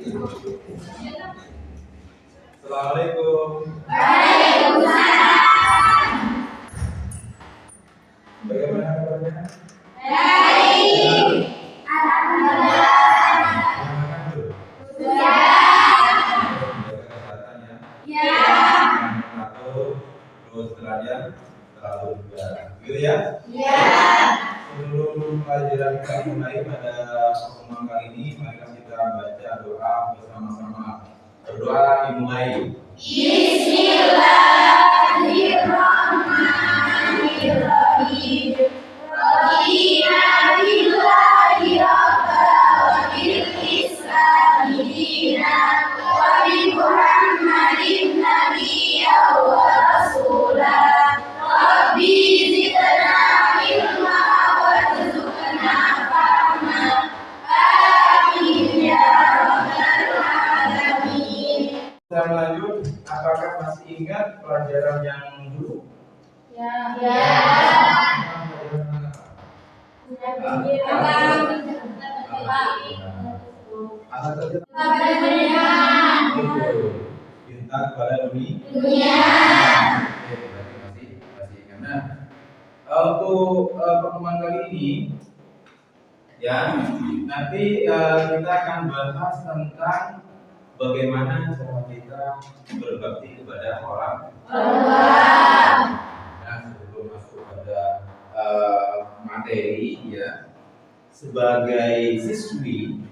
Assalamualaikum. Bagaimana kabarnya? Baik. Makan dulu. Jaga kesehatan ya. Ya. Teratur, terus derajat teratur juga. Gitu ya? Ya. Sebelum pelajaran kita mulai pada pertemuan kali ini, mari kita baca doa bersama-sama. Berdoa dimulai. Bismillahirrahmanirrahim. Rabbina billahi rabban wa bil islami dinan wa bi Muhammadin nabiyyan wa rasulah. Rabbi zidna ilma warzuqna fahma. Amin ya rabbal alamin. Kita lanjut, apakah masih ingat pelajaran yang dulu? Ya. Asal kerja cinta kepada dunia. Oke, berarti masih ingat. Nah, untuk pertemuan kali ini, ya, nanti kita akan bahas tentang bagaimana cara kita berbakti kepada orang. Nah, sebelum masuk pada materi, ya, sebagai siswi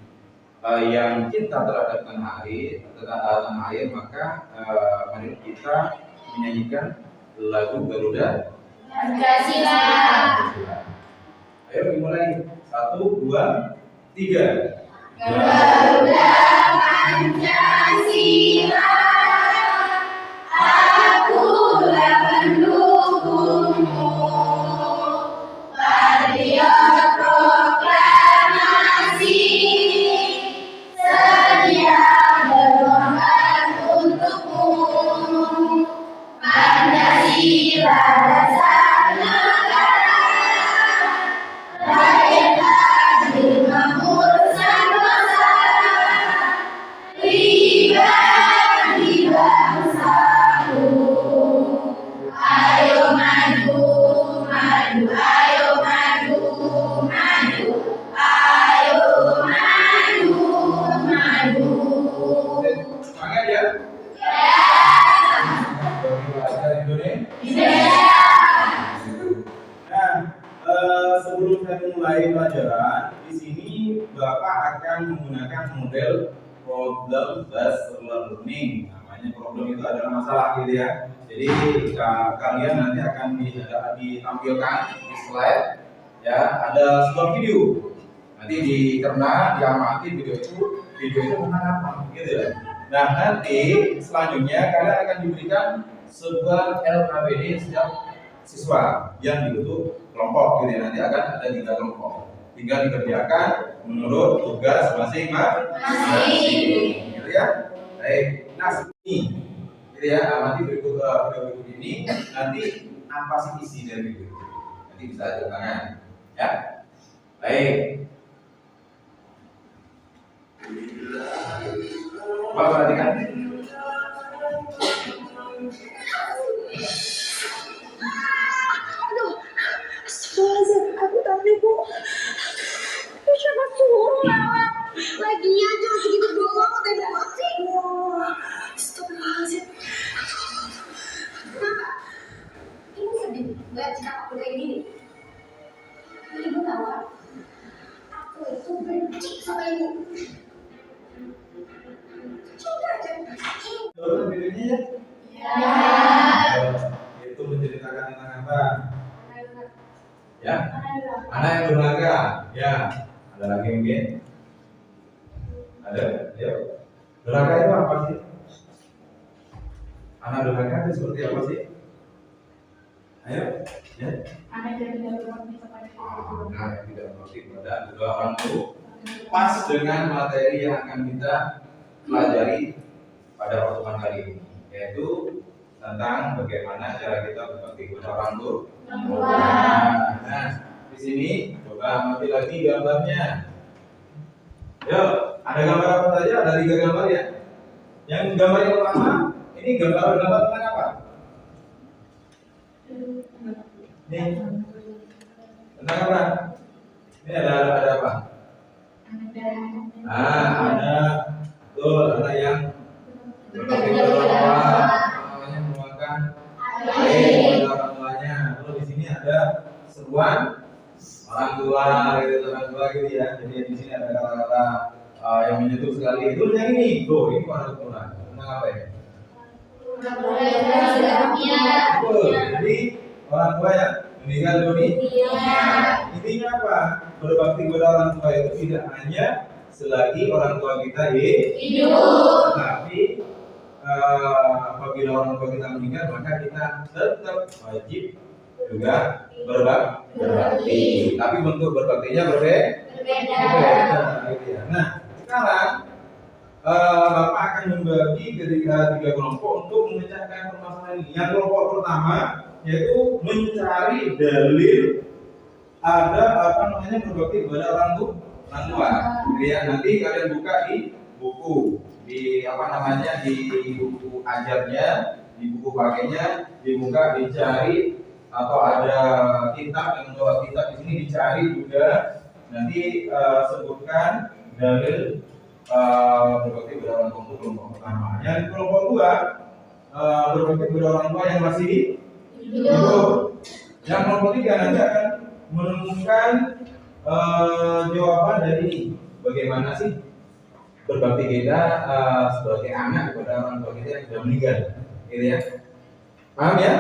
yang cinta terhadap tanah air, maka mari kita menyanyikan lagu Garuda Pancasila. Ayo dimulai, 1, 2, 3. Garuda Pancasila, akulah pendukungmu. Patriot proklamasi, sedia berkorban untukmu. Pancasila dasar negara, rakyat adil makmur sentosa. Libat di bangsaku, ayo maju, maju, ayo maju, maju, ayo maju, maju. Semangat ya. Ya. Bagi bahasa Indonesia. Ya. Nah, sebelum saya mulai pelajaran, di sini Bapak akan menggunakan model problem based learning. Namanya problem itu adalah masalah, gitu ya. Jadi kalian nanti akan ditampilkan di slide, ya, ada sebuah video. Nanti diamati video itu tentang apa, gitu ya. Nah, nanti selanjutnya kalian akan diberikan sebuah LKPD setiap siswa yang dibentuk kelompok, gitu ya. Nanti akan ada 3 kelompok, tinggal dikerjakan menurut tugas masing-masing, gitu ya. Baik, nah ini, gitu ya. Nanti video berikut ini nanti apa sih isi dari video itu? Nanti bisa tanda tangan, ya. Baik, Bapak perhatikan. Astagfirullahaladzim, aku tapi bu. Siapa suruh lewat? Lagian cuma segitu doang, udah banget sih. Astagfirullahaladzim. Kenapa? Ibu sedih melihat sikap aku kayak gini. Ibu tahu kan? Aku itu benci sama ibu. Coba aja. Tonton videonya ya. Itu menceritakan tentang apa? Ya, anak yang durhaka. Ya, ada lagi mungkin? Ada? Yuk. Durhaka itu apa sih? Anak durhaka itu seperti apa sih? Ayo, ya. Anak yang tidak berbakti kepada Anak yang tidak berbakti kepada kedua orang tua. Pas dengan materi yang akan kita pelajari pada pertemuan kali ini, yaitu tentang bagaimana cara kita berbakti kepada orang tua. Nah, di sini coba amati lagi gambarnya. Yuk. Ada gambar apa saja? Ada 3 gambar ya. Yang gambar yang pertama, ini gambar tentang apa? Ini tentang apa? Ini ada apa? Ada tuh, ada yang berbakti kepada namanya menuangkan air kepada orang tuanya. Lalu di sini ada seruan orang tua gitu ya. Jadi di sini ada kata-kata yang menyentuh sekali. Itu yang ini, tuh ini warna Quran. Tentang apa ya? Jadi orang tua yang meninggal dunia. Intinya apa? Berbakti kepada orang tua itu tidak hanya selagi orang tua kita hidup, tetapi apabila orang tua kita meninggal maka kita tetap wajib juga berbakti. Tapi bentuk berbaktinya berbeda. Gitu ya. Nah, sekarang Bapak akan membagi ketika 3 kelompok untuk memecahkan permasalahan ini. Yang kelompok pertama yaitu mencari dalil ada berbakti kepada orang tua. Ya, nanti kalian buka di buku, di buku ajarnya, di buku pakainya, dibuka, dicari, atau ada kitab yang membawa kitab di sini dicari juga. Nanti sebutkan dalil berbakti kepada orang tua untuk kelompok pertama. Yang kelompok 2 berbakti kepada orang tua yang masih hidup. Yang kelompok 3 nanti akan menemukan jawaban dari ini. Bagaimana sih berbakti kita sebagai anak kepada orang tua kita yang sudah meninggal, gitu ya? Paham ya?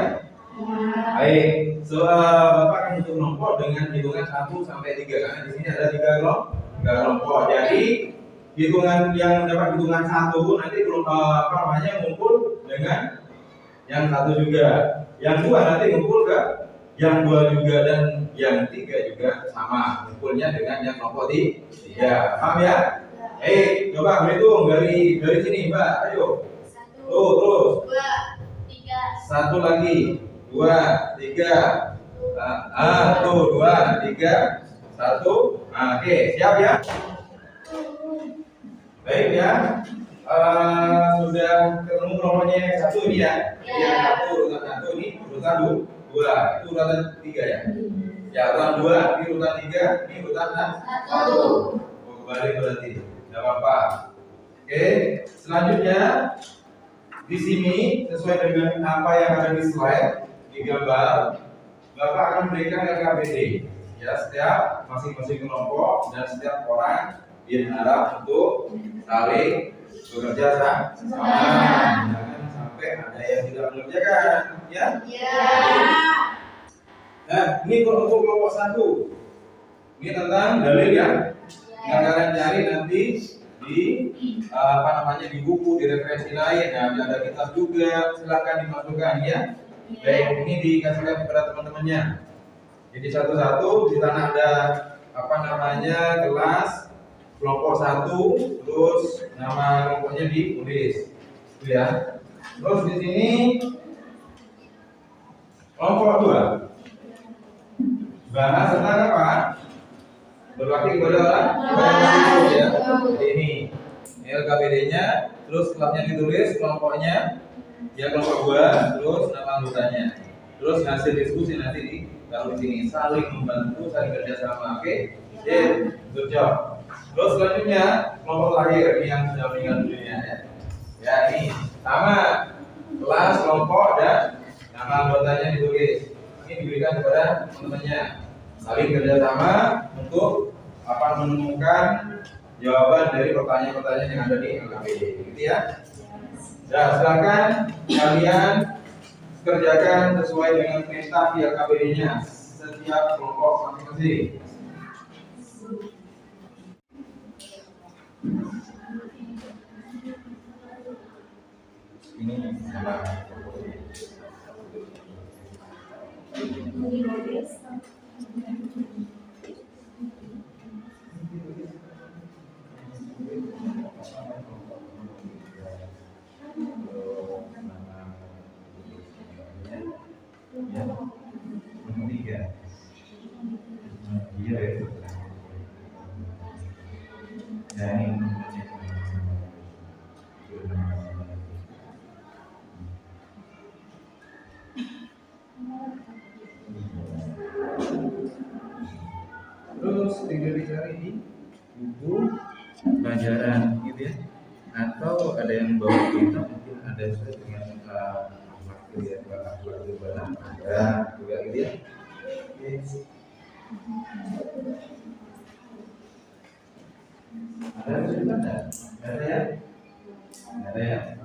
Baik. Bapak akan untuk kelompok dengan hitungan 1 sampai 3 karena di sini ada 3 kelompok. Jadi hitungan yang dapat hitungan 1 nanti ngumpul dengan yang 1 juga. Yang 2 nanti ngumpul ke yang 2 juga, dan yang 3 juga sama ngumpulnya dengan yang kelompok 3. Paham ya? Coba berhitung dari sini, Mbak. Ayo. Tuh, terus. 1 lagi. 2, 3. Tuh 2, 3, 1. Oke, siap ya? Baik ya. Sudah ketemu kelompoknya yang 1 ini ya? Yang 1 urutan 1 ini urutan 2. Itu urutan 3 ya? Ya, urutan 2, ini urutan 3, ini urutan 1. Kembali berarti. Tidak apa-apa. Oke, selanjutnya di sini sesuai dengan apa yang ada di slide, di gambar, Bapak akan memberikan LKPD. Ya, setiap masing-masing kelompok dan setiap orang diharap untuk saling bekerja sama. Jangan sampai ada yang tidak mengerjakan, ya? Nah, ini untuk kelompok 1. Ini tentang dalil ya. Yang kalian cari nanti di di buku, di referensi lain. Nah, ada kitab juga, silahkan dimasukkan ya. Baik, ini dikasihkan kepada teman-temannya. Jadi satu-satu di sana ada kelas kelompok 1, terus nama kelompoknya ditulis, gitu ya. Terus di sini kelompok 2 bahas tentang apa? Berbakti kepada orang tua ya. Jadi ini LKPD-nya, terus kelasnya ditulis, kelompoknya ya kelompok 2, terus nama anggotanya. Terus hasil diskusi nanti ditaruh di sini, saling membantu, saling kerjasama. Oke? Good job. Terus selanjutnya kelompok terakhir ini yang sudah meninggal dunia ya. Ya ini sama kelas, kelompok dan nama anggotanya ditulis. Ini diberikan kepada teman-temannya. Saling kerjasama untuk menemukan jawaban dari pertanyaan-pertanyaan yang ada di LKPD, gitu ya. Nah, silakan kalian kerjakan sesuai dengan perintah di LKPD-nya setiap kelompok masing-masing. Ini ya, ini pelajaran gitu ya, atau ada yang bawa kita mungkin ada sesuai dengan akhlak ibadah ada juga gitu ya. Ada cerita enggak? Ada ya? Ada ya?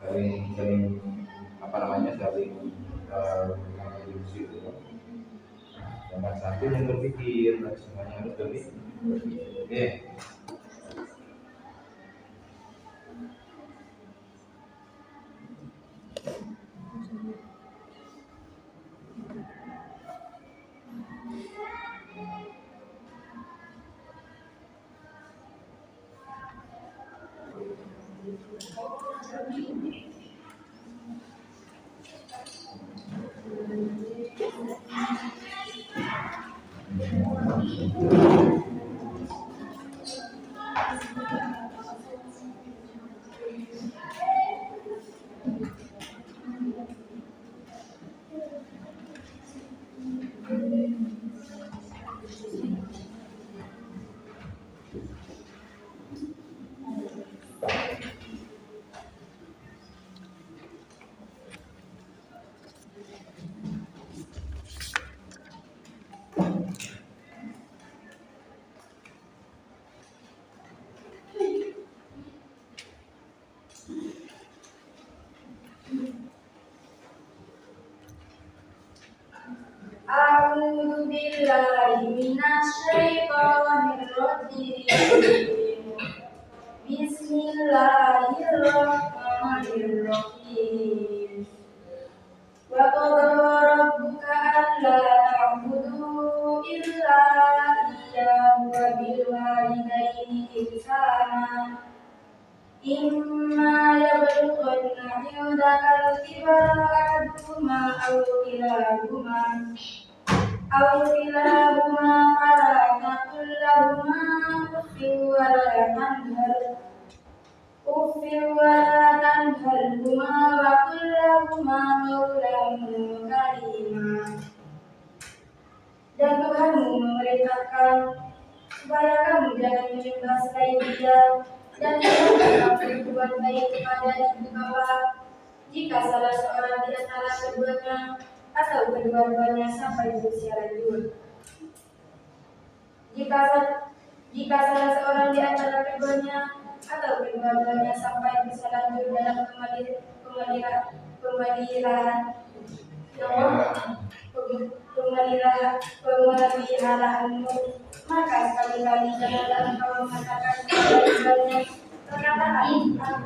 Saling apa namanya saling mengontribusi gitu. Jangan sampai yang berpikir, semuanya harus berpikir. Oke. A'udzu billahi minasyaitonir rajim. Bismillahirrahmanirrahim. Wa qadara rabbuka alla ta'budu illa iyyahu wa bil walidayni ihsana. Imma yablughanna 'indaka al-kibara ahaduhuma aw kilahuma fala taqul lahumā uffin wa la tanharhumā wa qul lahumā qawlan karīmā. Dan Tuhanmu memerintahkan supaya kamu jangan menyembah selain Dia dan jangan berbuat baik kepada ibu bapa jika salah seorang di antara keduanya atau kedua-duanya sampai berusia lanjut. Jika salah seorang di antara keduanya atau kedua-duanya sampai berusia lanjut dalam pemeliharaanmu, maka sekali-kali janganlah engkau mengatakan kepada keduanya perkataan dan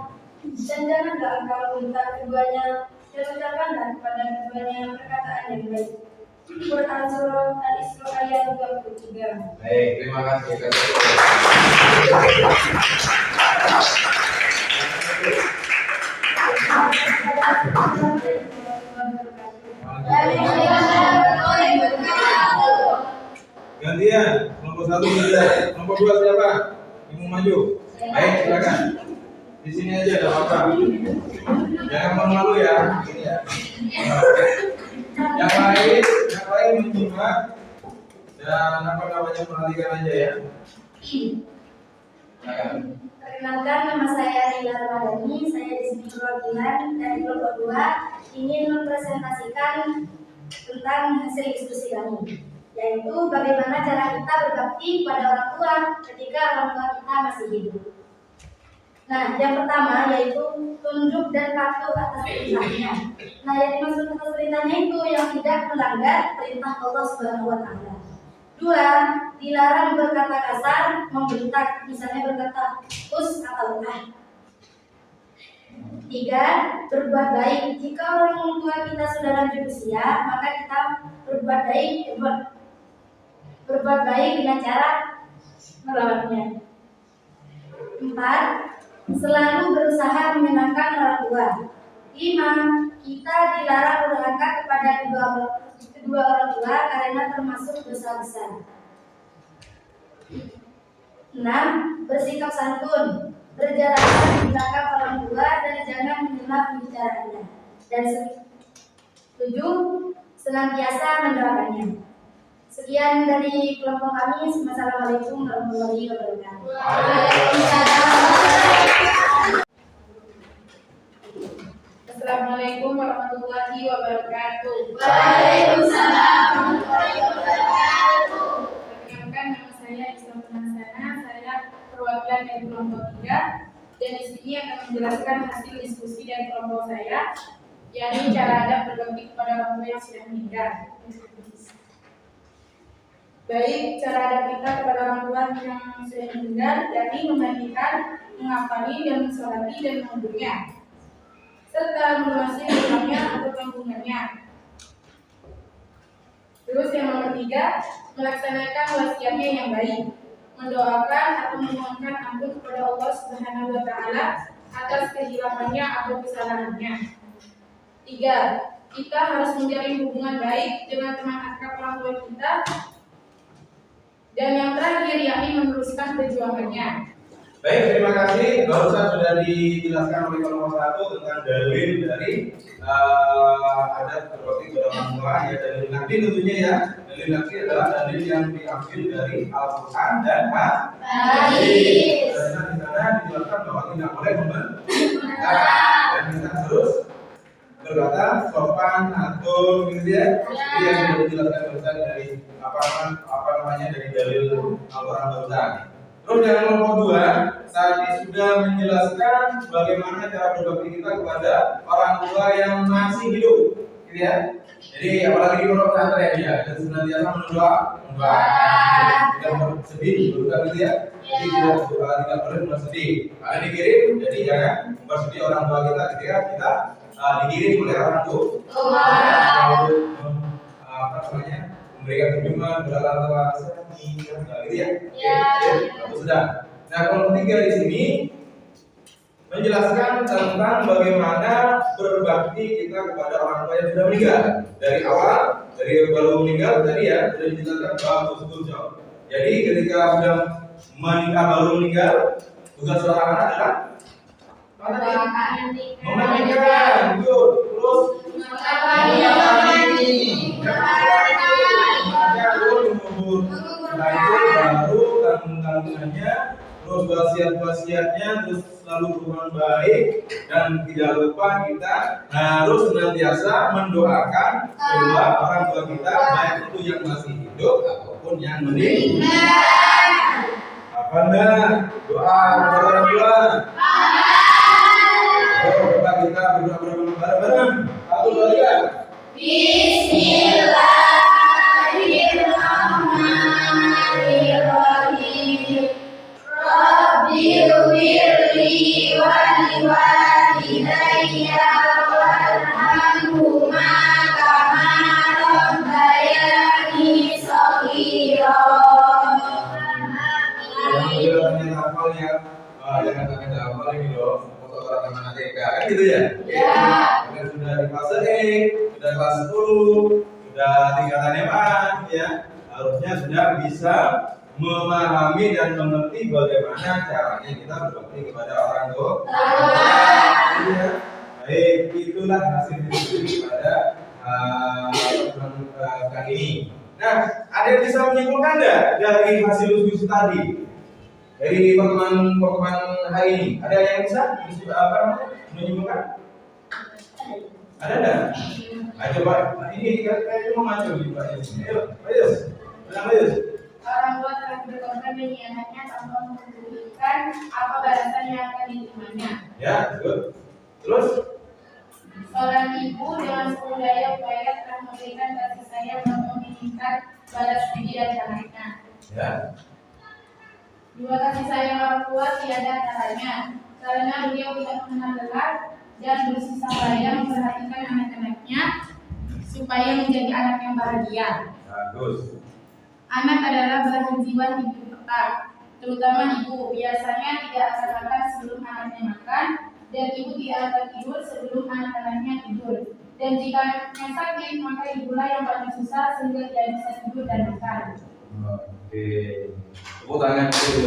janganlah engkau minta keduanya dan ucapkanlah kepada keduanya perkataan yang baik. Quran Surah Al-Isra ayat 23. Baik, terima kasih. Gantian, nomor 1 gantian. Nomor 2 siapa? Yang mau maju? Baik, silakan. Di sini aja, ada apa? Jangan malu ya. Ini ya. Yang lain menyimak dan apa namanya perhatikan aja ya. Silakan. Perkenalkan, nama saya Rila Ramadhani. Saya di sini perwakilan dari kelompok 2 ingin mempresentasikan tentang hasil diskusi kami, yaitu bagaimana cara kita berbakti pada orang tua ketika orang tua kita masih hidup. Nah, yang pertama yaitu tunduk dan patuh atas perintahnya. Nah, yang dimaksud atas perintahnya itu yang tidak melanggar perintah Allah Subhanahu wa Ta'ala. 2. Dilarang berkata kasar, membentak, misalnya berkata us atau ah. 3. Berbuat baik. Jika orang tua kita sudah lanjut usia, maka kita berbuat baik dengan cara merawatnya. 4. Selalu berusaha menyenangkan orang tua. 5. Kita dilarang durhaka kepada kedua orang tua karena termasuk dosa besar. 6. Bersikap santun, berjarak di belakang orang tua dan jangan menyimak pembicaraannya. Dan 7. Senantiasa mendoakannya. Sekian dari kelompok kami. Wassalamualaikum warahmatullahi wabarakatuh. dari kelompok 3, dan di sini akan menjelaskan hasil diskusi dari kelompok saya, yakni cara adab berbakti kepada orang tua yang sudah meninggal. Baik, cara adab kita kepada orang tua yang sudah meninggal, yakni memandikan, mengafani, dan mensolati dan mengunduhnya, serta melunasi hutangnya atau tanggungannya. Terus yang nomor 3, melaksanakan wasiatnya yang baik, mendoakan atau memohonkan ampun kepada Allah Subhanahu wa Ta'ala atas kehilafannya atau kesalahannya. 3, kita harus menjalin hubungan baik dengan teman akrab orang tua kita. Dan yang terakhir yakni meneruskan perjuangannya. Baik, terima kasih. Barusan sudah dijelaskan oleh kelompok 1 tentang dalil dari adat berbakti kepada orang tua. Ya, dalil nakli tentunya ya. Dalil nakli adalah dalil yang diambil dari Al-Quran dan Hadis. Karena di sana dijelaskan bahwa tidak boleh membenarkan dan kita harus berkata sopan, santun, gitu ya. Ini yang sudah dijelaskan barusan dari apa namanya dari dalil Al-Quran barusan. Terus yang nomor 2, tadi sudah menjelaskan bagaimana cara berbakti kita kepada orang tua yang masih hidup, gitu ya. Jadi apalagi di pondok pesantren ya, dan senantiasa mendoakan, tidak bersedih, bukan gitu ya. Jadi tidak boleh bersedih. Karena dikirim, jadi jangan bersedih orang tua kita ketika kita dikirim oleh orang tua. Apa namanya? Memberikan kunjungan kepada orang tua gitu ya. Sudah. Nah, kelompok 3 di sini menjelaskan tentang bagaimana berbakti kita kepada orang tua yang sudah meninggal. Dari awal, dari baru meninggal tadi ya, sudah dijelaskan bagus jauh. Jadi ketika sudah menikah baru meninggal, tugas seorang anak adalah memandikan, terus setelah itu baru tanggungannya, terus wasiat-wasiatnya, terus selalu berhubungan baik, dan tidak lupa kita harus senantiasa mendoakan kedua orang tua kita, baik itu yang masih hidup ataupun yang meninggal. Apa enggak? Doa kepada orang tua. Coba kita berdoa bareng-bareng. 1, 2, 3. Bismillahirrahmanirrahim. Rabbighfirli wa liwalidayya warhamhuma kama rabbayani shaghira. Jangan hafal ya. Jangan sampai hafal ini loh. Orang matematika kan gitu ya? Iya. Kemudian sudah di fase E, sudah kelas 10, sudah tingkatan MA, ya. Harusnya sudah bisa memahami dan mengerti bagaimana caranya kita berbakti kepada orang tua. Ya. Baik, itulah hasil diskusi pada kali ini. Nah, ada yang bisa menyimpulkan enggak dari hasil diskusi tadi? Dari pertemuan hari ini, ada yang bisa menyimpulkan? Ada enggak? Ayo coba, ini kita cuma maju di Pak Yus. Ayo, Pak Yus. Orang tua telah berkorban demi anaknya tanpa mempedulikan apa balasan yang akan diterimanya. Ya, betul. Terus? Seorang ibu dengan seluruh daya upaya telah memberikan kasih sayang dan menginginkan balas budi dari anaknya. Ya. 2, kasih sayang orang tua tiada caranya, karena beliau tidak mengenal lelah dan bersisa payah memperhatikan anak-anaknya supaya menjadi anak yang bahagia. Bagus. Anak adalah belahan jiwa hidup tetap, terutama ibu. Biasanya tidak akan makan sebelum anaknya makan, dan ibu tidak akan tidur sebelum anak-anaknya tidur. Dan jika anaknya sakit, maka ibulah yang paling susah sehingga tidak bisa tidur dan makan. Oke. Tepuk tangan dulu.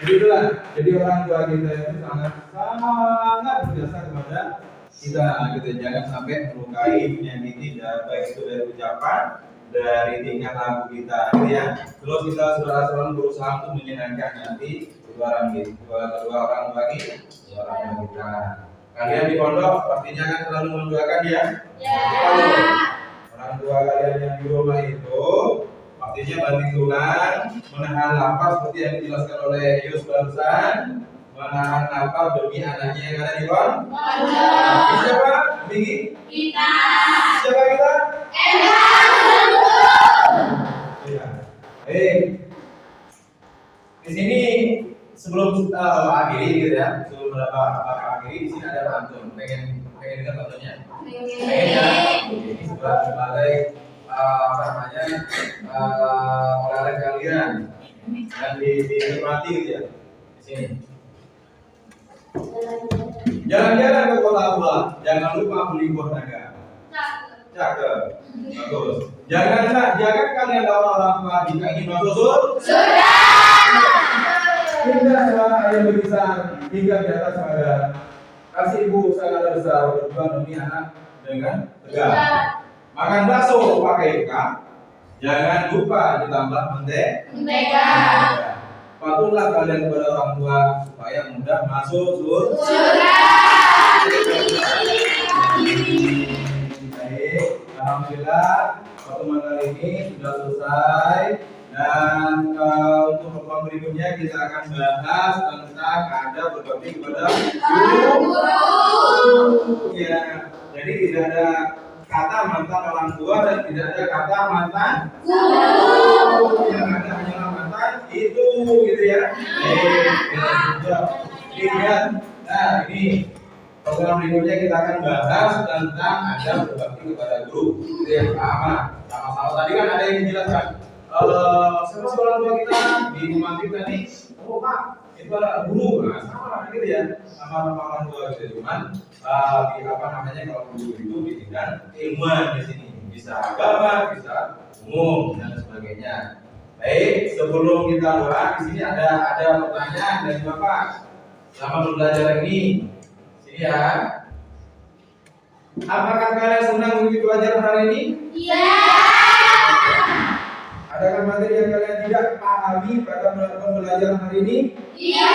Jadi itulah. Jadi orang tua kita itu sangat berjasa kepada kita. Gitu. Jangan sampai melukai, menyakiti, baik itu dari ucapan, dari tingkah laku kita, gitu ya. Terus kita selalu berusaha untuk menyenangkan nanti kedua orang tua kita. Kalian di pondok pastinya kan selalu mendoakan ya. Orang tua kalian yang di rumah itu Artinya banting tulang, menahan lapar seperti yang dijelaskan oleh Yus barusan, menahan lapar demi anaknya yang ada di bawah. Siapa? Tinggi? Kita. Siapa kita? Ya. Di sini sebelum akhiri gitu ya, sebelum akhiri di sini ada pantun. Pengen dengar pantunnya? Pengen ya? Ini sebagai olahraga kalian dan dinikmati gitu ya di sini. Jalan-jalan ke kota tua, jangan lupa beli buah naga. Cakep, bagus. Jangan kalian lawan orang tua jika ingin masuk surga. Hingga selama ayam berbesar, hingga di atas badan. Kasih ibu sangat besar berjuang demi anak dengan tegar. Makan bakso pakai ikan, jangan lupa ditambah mentega. Patuhlah kalian kepada orang tua supaya mudah masuk surga. Baik, alhamdulillah pertemuan kali ini sudah selesai dan untuk pertemuan berikutnya kita akan bahas tentang adab berbakti kepada guru. Ya, jadi tidak ada kata mantan orang tua dan tidak ada kata mantan guru. Yang ada hanyalah mantan itu gitu ya. Ingat. Nah ini program berikutnya kita akan bahas tentang adab berbakti kepada guru. Itu yang pertama. Sama-sama tadi kan ada yang dijelaskan. Sama orang tua kita di rumah kita nih. Oh Pak, itu ada guru. Nah, sama gitu ya. Sama orang tua kita cuman di apa namanya kalau guru itu di bidang ilmuwan di sini. Bisa agama, bisa umum dan sebagainya. Baik, sebelum kita doa di sini ada pertanyaan dari Bapak. Selama belajar ini, sini ya. Apakah kalian senang mengikuti pelajaran hari ini? Iya. Adakah materi yang kalian tidak pahami pada pembelajaran hari ini? Iya.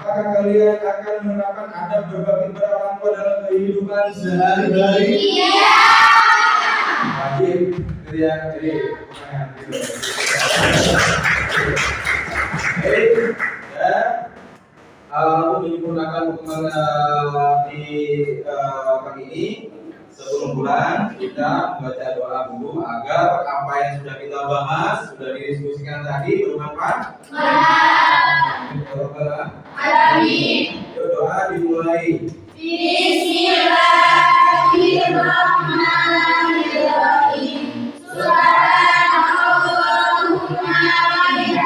Apakah kalian akan menerapkan adab berbakti kepada orang tua dalam kehidupan sehari-hari? Iya. Wajib, gitu ya. Jadi, pertanyaan gitu. Baik, ya. Untuk menyempurnakan pertemuan di pagi ini, sebelum pulang kita membaca doa dulu agar apa yang sudah kita bahas, sudah didiskusikan tadi bermanfaat. Amin. Doa dimulai. Bismillahirrahmanirrahim. Subhanallahumma wa bihamdika